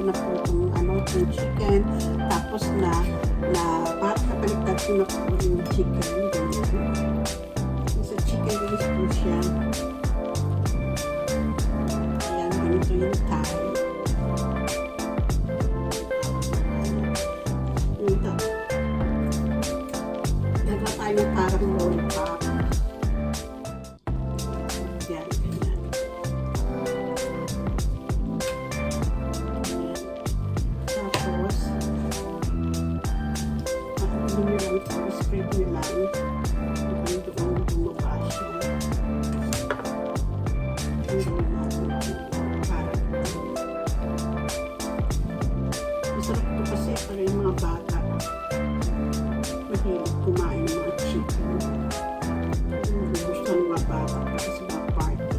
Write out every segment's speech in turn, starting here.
na po itong itong chicken. Tapos parang napaliktad ko na po yung chicken. Sa chicken wings po siya. Ayan, ganito yung thigh. Ito. Nagawa tayo parang lollipop. Yan, ganyan. Tapos, makakunin nyo lang ito. Spread nyo lang. Hanggang doon bumaba siya. Hanggang natin parang masarap ito kasi para yung mga bata mahilig kumain ng mga chicken. Gusto ng mga bata kasi sa mga party.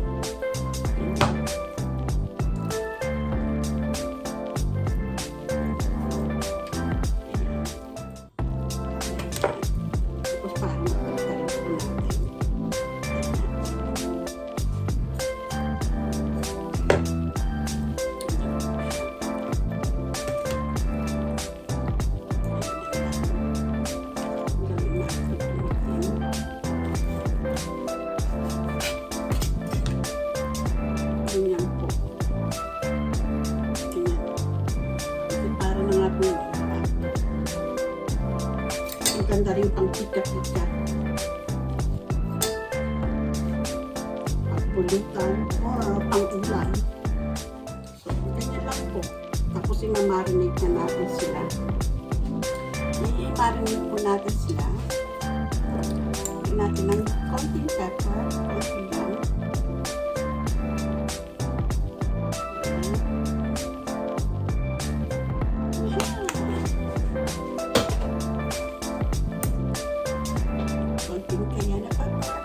Tapos parang magpagkarin po natin. Ganyan po. Ganyan. Kasi para na nga po yung ang ganda rin pang pika-pika. Pagpulutan or pang-ulan. So, ganyan lang po. Tapos i-marinate na natin sila. I-marinate po natin sila. Lagyan natin ng konting pepper. Konting lang. Konting kaya na pepper.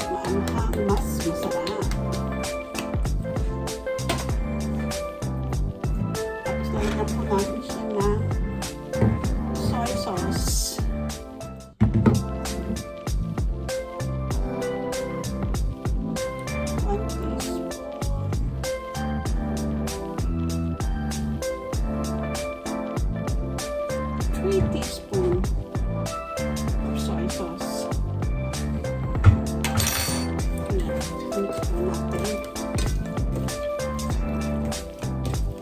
Maanghang, mas masarap. Tapos lalagyan po natin siya ng soy sauce. One teaspoon. 3 teaspoons of soy sauce. Mix po natin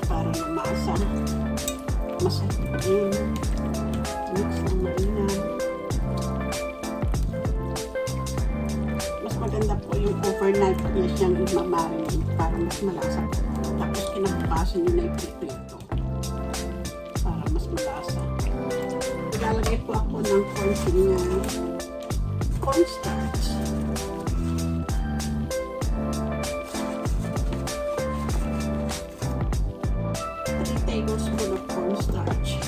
para lumasa. Masarapin. Mix ng mainam. Mas maganda po yung overnight niya siyang i-marinate para mas malasa po. Tapos kinabukasan nyo na i-prito para mas malasa. Ilalagay po ako ng konting cornstarch. Tablespoon of cornstarch.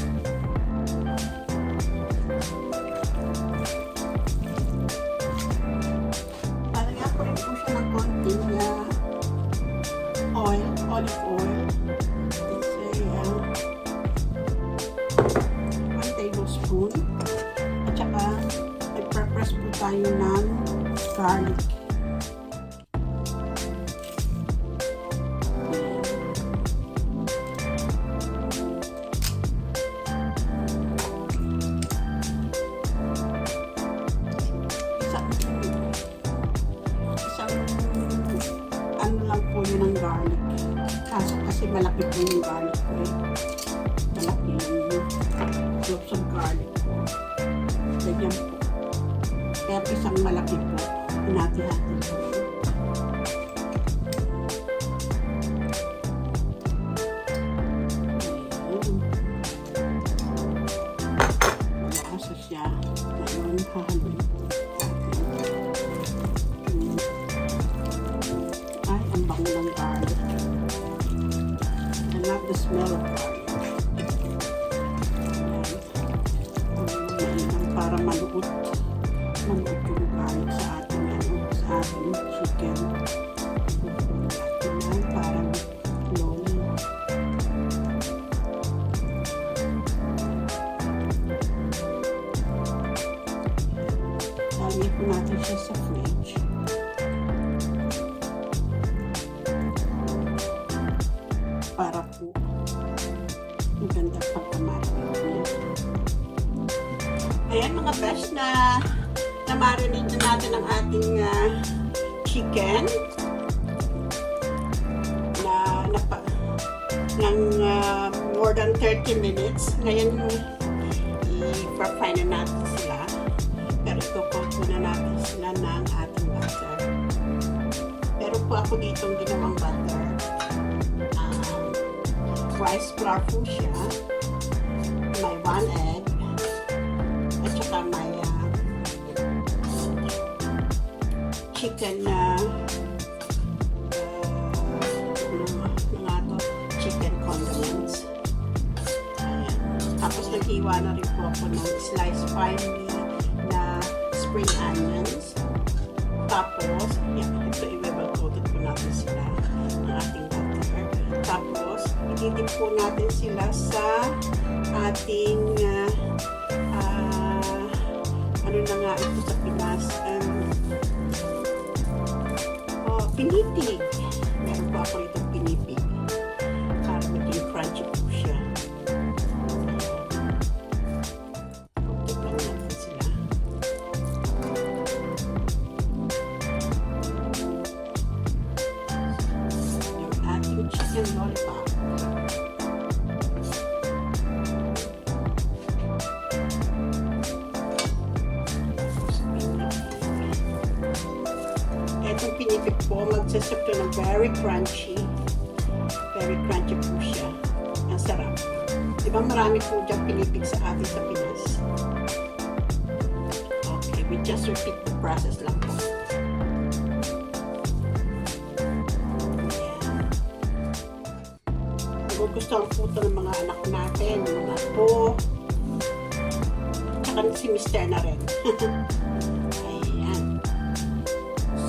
Lalagyan ko rin po siya ng konting olive oil. Let's say 1 tablespoon. At saka nag-press po tayo ng garlic. Ano lang po yun ang garlic. Kaso kasi malaki po yung garlic ko eh. Malaki yung cloves of garlic po. Ganyan po. Kaya isang malaki po. Hinati-hati po. Malasa siya. Ngayon, hahaluin po. Ng garlic. I love the smell of garlic. Para maluot yung garlic sa ating chicken. Parang lolly. Lagyan po natin siya sa fridge. para po magandang pagkamarinate niya. Ayan mga besh, na marinate na natin ang ating chicken ng more than 30 minutes. Ngayon, i-fry na natin sila. Pero i-coat na natin sila ng ating butter. Pero po ako ditong ginawang butter. Rice flour po siya. May 1 egg. At saka may chicken chicken condiments. Ayan. Tapos naghiwa na rin po ako ng sliced finely na spring onions. Tapos, ito i-coated po natin sila ng ating butter. Tapos, ititip po natin sila sa ating ano na nga ito sa Pinas, pinipig. Meron po ako itong pinipig para maging crunchy po siya. Pagtiplan natin sila. Yung ating chicken lollipop. Itong pinipig po, magsasip to ng very crunchy po siya. Ang sarap. Diba marami po dyan pinipig sa atin sa Pinas. Okay, we just repeat the process lang po. Ayan. Nagugustuhan po ito ng mga anak natin, ng mga po. Tsaka si Mr. na rin.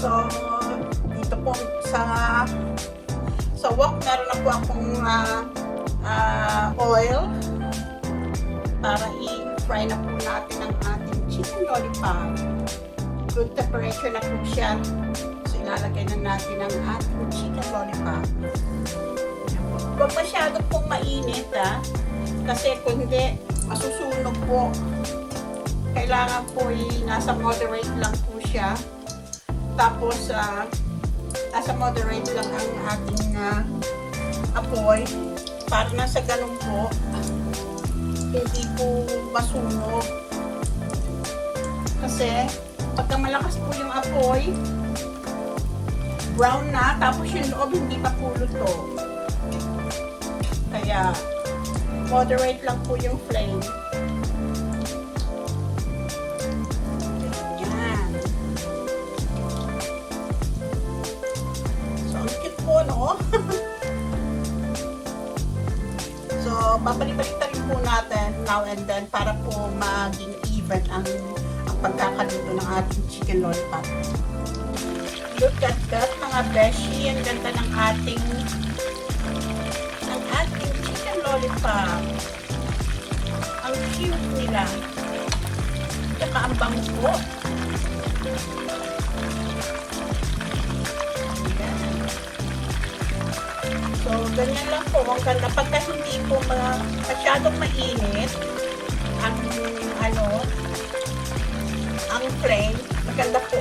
So, dito po sa wok, meron na po akong oil para i-fry na po natin ang ating chicken lollipop. Good temperature na po siya. So, ilalagay na natin ang ating chicken lollipop. Huwag masyado pong mainit kasi kung hindi, masusunog po. Kailangan po nasa moderate lang po siya. Tapos, nasa moderate lang ang ating apoy para nasa ganun po, hindi po masunog. Kasi, pagka malakas po yung apoy, brown na, tapos yung loob hindi pa po luto. Kaya, moderate lang po yung flame. No? So, babalik-balik na rin po natin now and then para po maging even ang pagkakaluto ng ating chicken lollipop. Look at that, mga beshi. Ang ganda ng ating chicken lollipop. Ang cute nila. Saka ang bango po. So, ganyan lang po. Ang ganda. Pagka hindi po masyadong mainit, ang flame, maganda po,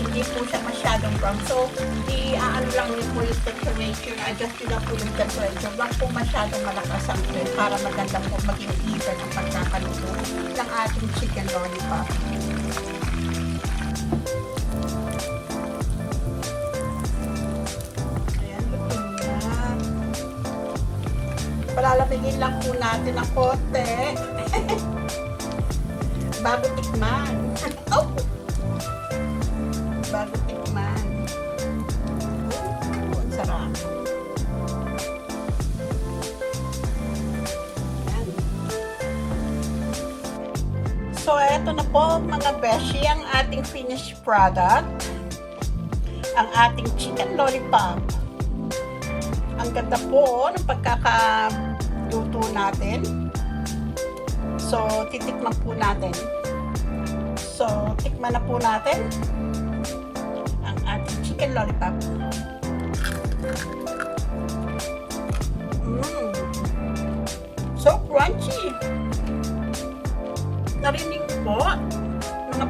hindi po siya masyadong brown. So, i-ano lang yun po yung temperature, adjust yun lang po yung temperature. Huwag po masyadong malakas ang flame para maganda po maging even ang pagkakaluto ng ating chicken lollipop. Palalamigin lang po natin ng konti bago tikman. Oh! Bago tikman. Oh, ang sarap. Ayan. So, eto na po mga beshi ang ating finished product. Ang ating chicken lollipop. Ang ganda po ng pagkakaluto natin. So, titikman po natin. So, tikman na po natin ang ating chicken lollipop.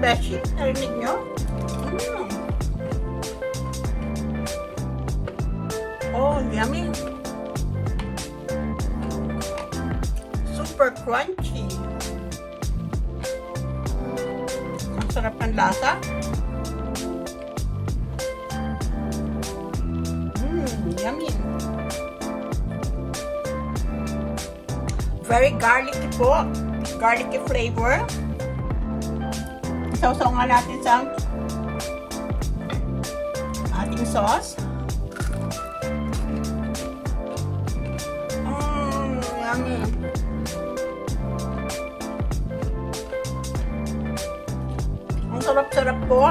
Beshe. Narinig nyo? Oh, yummy. Super crunchy. Ang sarap ng lasa. Yummy. Very garlicky po. Garlicky flavor. Sausaw nga natin sa ating sauce. Yummy. Ang sarap-sarap po.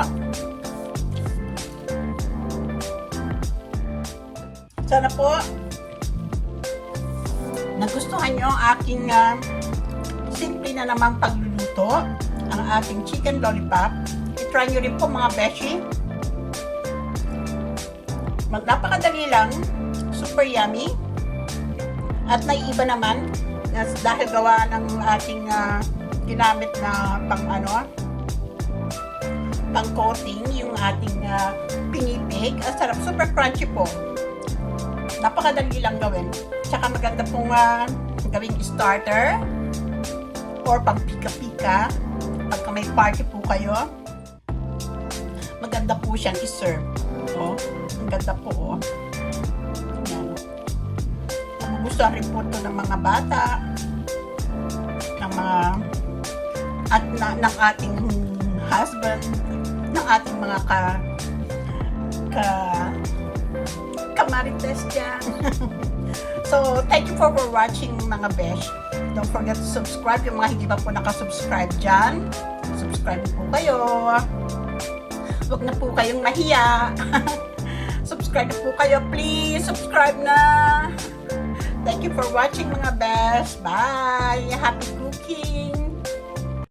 Sana po nagustuhan nyo ang aking simple na namang pagluluto, ang ating chicken lollipop. I-try nyo rin po mga beshi. Napakadali lang, super yummy. At may iba naman dahil gawa ng ating ginamit na pang coating, yung ating pinipig. Ang sarap, super crunchy po. Napakadali lang gawin. Tsaka maganda pong gawing starter or pang pika-pika pagka may party po kayo. Maganda po siyang i-serve. Oh, ang ganda po. Oh. Yan. Nagugustuhan rin po ito ng mga bata, ng mga ng ating husband, ng ating mga kamarites dyan. So, thank you for watching mga besh. Don't forget to subscribe. Yung mga hindi pa po nakasubscribe dyan, subscribe po kayo. Huwag na po kayong mahiya. Subscribe po kayo. Please, subscribe na. Thank you for watching mga besh. Bye! Happy cooking!